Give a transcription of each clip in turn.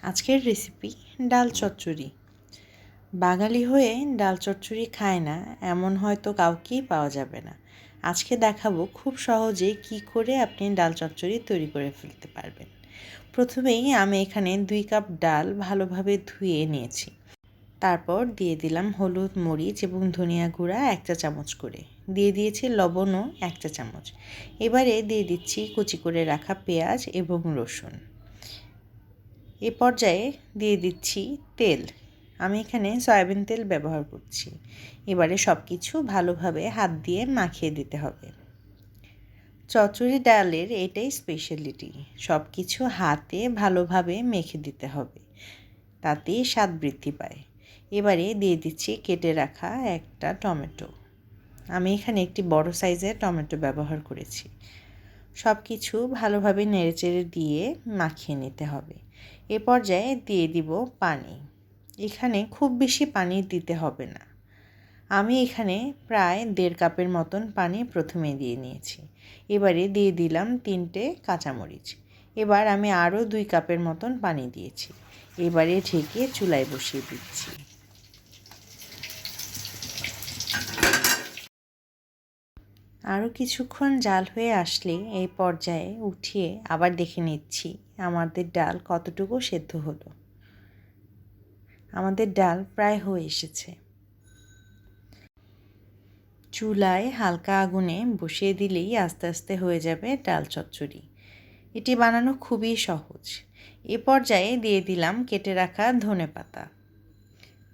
আজকের রেসিপি ডাল চচ্চড়ি। বাঙালি হয়ে ডাল চচ্চড়ি খায় না এমন হয়তো কাউকেই পাওয়া যাবে না। আজকে দেখাবো খুব সহজে কি করে আপনি ডাল চচ্চড়ি তৈরি করে ফেলতে পারবেন। প্রথমেই আমি এখানে 2 কাপ ডাল ভালোভাবে ধুয়ে নিয়েছি। তারপর দিয়ে দিলাম হলুদ, মরিচ এবং ধনিয়া গুঁড়া 1 চা চামচ করে। দিয়ে দিয়েছি লবণও 1 চা চামচ। এবারে দিয়ে দিচ্ছি কুচি করে রাখা পেঁয়াজ এবং রসুন। এ পর্যায়ে দিয়ে দিচ্ছি তেল। আমি এখানে সয়াবিন তেল ব্যবহার করছি। এবারে সব কিছু ভালোভাবে হাত দিয়ে মাখিয়ে দিতে হবে। চচ্চড়ি ডালের এটাই স্পেশালিটি, সব কিছু হাতে ভালোভাবে মেখে দিতে হবে, তাতেই স্বাদ বৃদ্ধি পায়। এবারে দিয়ে দিচ্ছি কেটে রাখা একটা টমেটো। আমি এখানে একটি বড় সাইজের টমেটো ব্যবহার করেছি। সব কিছু ভালোভাবে নেড়েচেড়ে দিয়ে মাখিয়ে নিতে হবে। এ পর্যায়ে দিয়ে দিব পানি। এখানে খুব বেশি পানি দিতে হবে না। আমি এখানে প্রায় 1.5 কাপের মতন পানি প্রথমে দিয়ে নিয়েছি। এবারে দিয়ে দিলাম 3টে কাঁচামরিচ। এবার আমি আরও 2 কাপের মতন পানি দিয়েছি। এবারে ঢেকে চুলায় বসিয়ে দিচ্ছি। আরও কিছুক্ষণ জাল হয়ে আসলে এই পর্যায়ে উঠিয়ে আবার দেখে নিচ্ছি আমাদের ডাল কতটুকু সেদ্ধ হলো। আমাদের ডাল প্রায় হয়ে এসেছে। চুলায় হালকা আগুনে বসিয়ে দিলেই আস্তে আস্তে হয়ে যাবে ডাল চচ্চড়ি। এটি বানানো খুবই সহজ। এ পর্যায়ে দিয়ে দিলাম কেটে রাখা ধনেপাতা।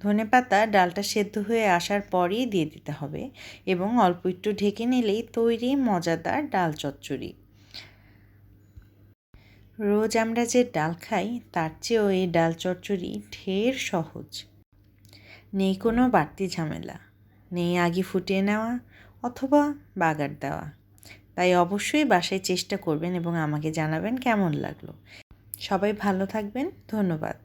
ধনেপাতা ডালটা সেদ্ধ হয়ে আসার পরই দিয়ে দিতে হবে এবং অল্প একটু ঢেকে নিলেই তৈরি মজাদার ডাল চচ্চড়ি। রোজ আমরা যে ডাল খাই তার চেয়েও এই ডাল চচ্চড়ি ঢের সহজ। নেই কোনো বাড়তি ঝামেলা, নেই আগে ফুটিয়ে নেওয়া অথবা বাগার দেওয়া। তাই অবশ্যই বাসায় চেষ্টা করবেন এবং আমাকে জানাবেন কেমন লাগলো। সবাই ভালো থাকবেন। ধন্যবাদ।